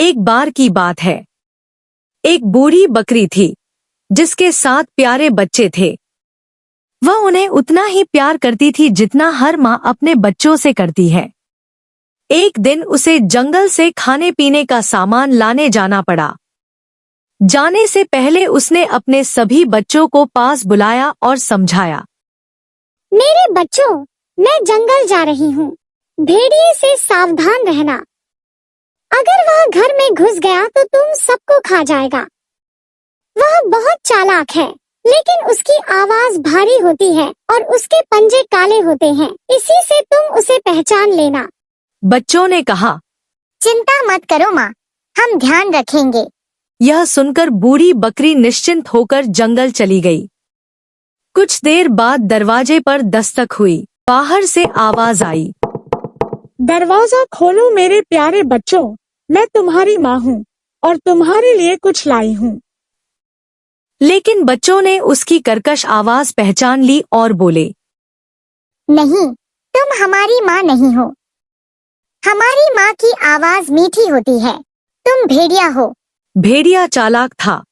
एक बार की बात है। एक बूढ़ी बकरी थी जिसके 7 प्यारे बच्चे थे। वह उन्हें उतना ही प्यार करती थी जितना हर माँ अपने बच्चों से करती है। एक दिन उसे जंगल से खाने पीने का सामान लाने जाना पड़ा। जाने से पहले उसने अपने सभी बच्चों को पास बुलाया और समझाया। मेरे बच्चों, मैं जंगल जा रही हूँ। भेड़िए से सावधान रहना। अगर वह घर में घुस गया तो तुम सबको खा जाएगा। वह बहुत चालाक है, लेकिन उसकी आवाज भारी होती है और उसके पंजे काले होते हैं। इसी से तुम उसे पहचान लेना। बच्चों ने कहा। चिंता मत करो माँ, हम ध्यान रखेंगे। यह सुनकर बूढ़ी बकरी निश्चिंत होकर जंगल चली गई। कुछ देर बाद दरवाजे पर दस्तक हुई। बाहर से आवाज आई। दरवाजा खोलो मेरे प्यारे बच्चों, मैं तुम्हारी माँ हूँ और तुम्हारे लिए कुछ लाई हूँ। लेकिन बच्चों ने उसकी कर्कश आवाज पहचान ली और बोले, नहीं, तुम हमारी माँ नहीं हो। हमारी माँ की आवाज मीठी होती है। तुम भेड़िया हो। भेड़िया चालाक था।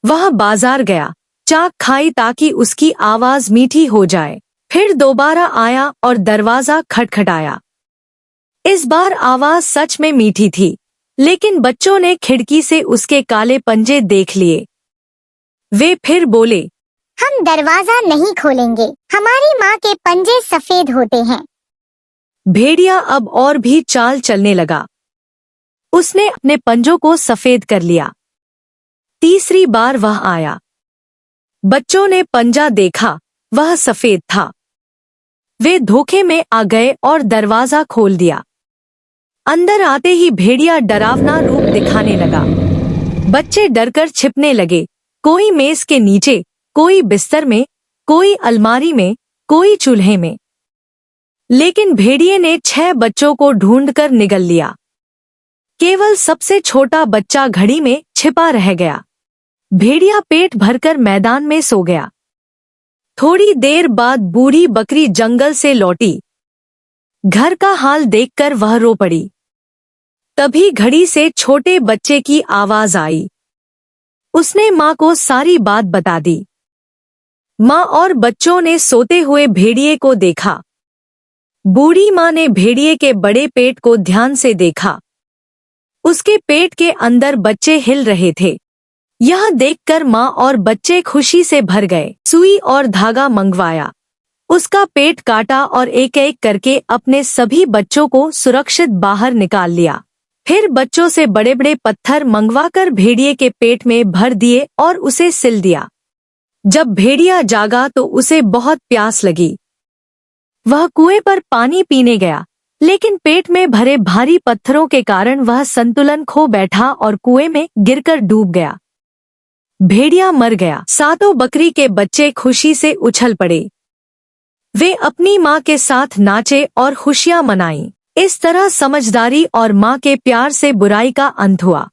वह बाजार गया, चाक खाई ताकि उसकी आवाज मीठी हो जाए। फिर दोबारा आया और दरवाजा खटखटाया। इस बार आवाज सच में मीठी थी, लेकिन बच्चों ने खिड़की से उसके काले पंजे देख लिए। वे फिर बोले, हम दरवाजा नहीं खोलेंगे। हमारी माँ के पंजे सफेद होते हैं। भेड़िया अब और भी चाल चलने लगा। उसने अपने पंजों को सफेद कर लिया। तीसरी बार वह आया। बच्चों ने पंजा देखा, वह सफेद था। वे धोखे में आ गए और दरवाजा खोल दिया। अंदर आते ही भेड़िया डरावना रूप दिखाने लगा। बच्चे डरकर छिपने लगे, कोई मेज के नीचे, कोई बिस्तर में, कोई अलमारी में, कोई चूल्हे में। लेकिन भेड़िए ने 6 बच्चों को ढूंढकर निगल लिया। केवल सबसे छोटा बच्चा घड़ी में छिपा रह गया। भेड़िया पेट भरकर मैदान में सो गया। थोड़ी देर बाद बूढ़ी बकरी जंगल से लौटी। घर का हाल देखकर वह रो पड़ी। तभी घड़ी से छोटे बच्चे की आवाज आई। उसने माँ को सारी बात बता दी। माँ और बच्चों ने सोते हुए भेड़िए को देखा। बूढ़ी माँ ने भेड़िए के बड़े पेट को ध्यान से देखा। उसके पेट के अंदर बच्चे हिल रहे थे। यह देखकर माँ और बच्चे खुशी से भर गए। सुई और धागा मंगवाया। उसका पेट काटा और एक एक करके अपने सभी बच्चों को सुरक्षित बाहर निकाल लिया। फिर बच्चों से बड़े बड़े पत्थर मंगवाकर भेड़िए के पेट में भर दिए और उसे सिल दिया। जब भेड़िया जागा तो उसे बहुत प्यास लगी। वह कुएं पर पानी पीने गया, लेकिन पेट में भरे भारी पत्थरों के कारण वह संतुलन खो बैठा और कुएं में गिरकर डूब गया। भेड़िया मर गया। 7 बकरी के बच्चे खुशी से उछल पड़े। वे अपनी माँ के साथ नाचे और खुशियां मनाईं। इस तरह समझदारी और माँ के प्यार से बुराई का अंत हुआ।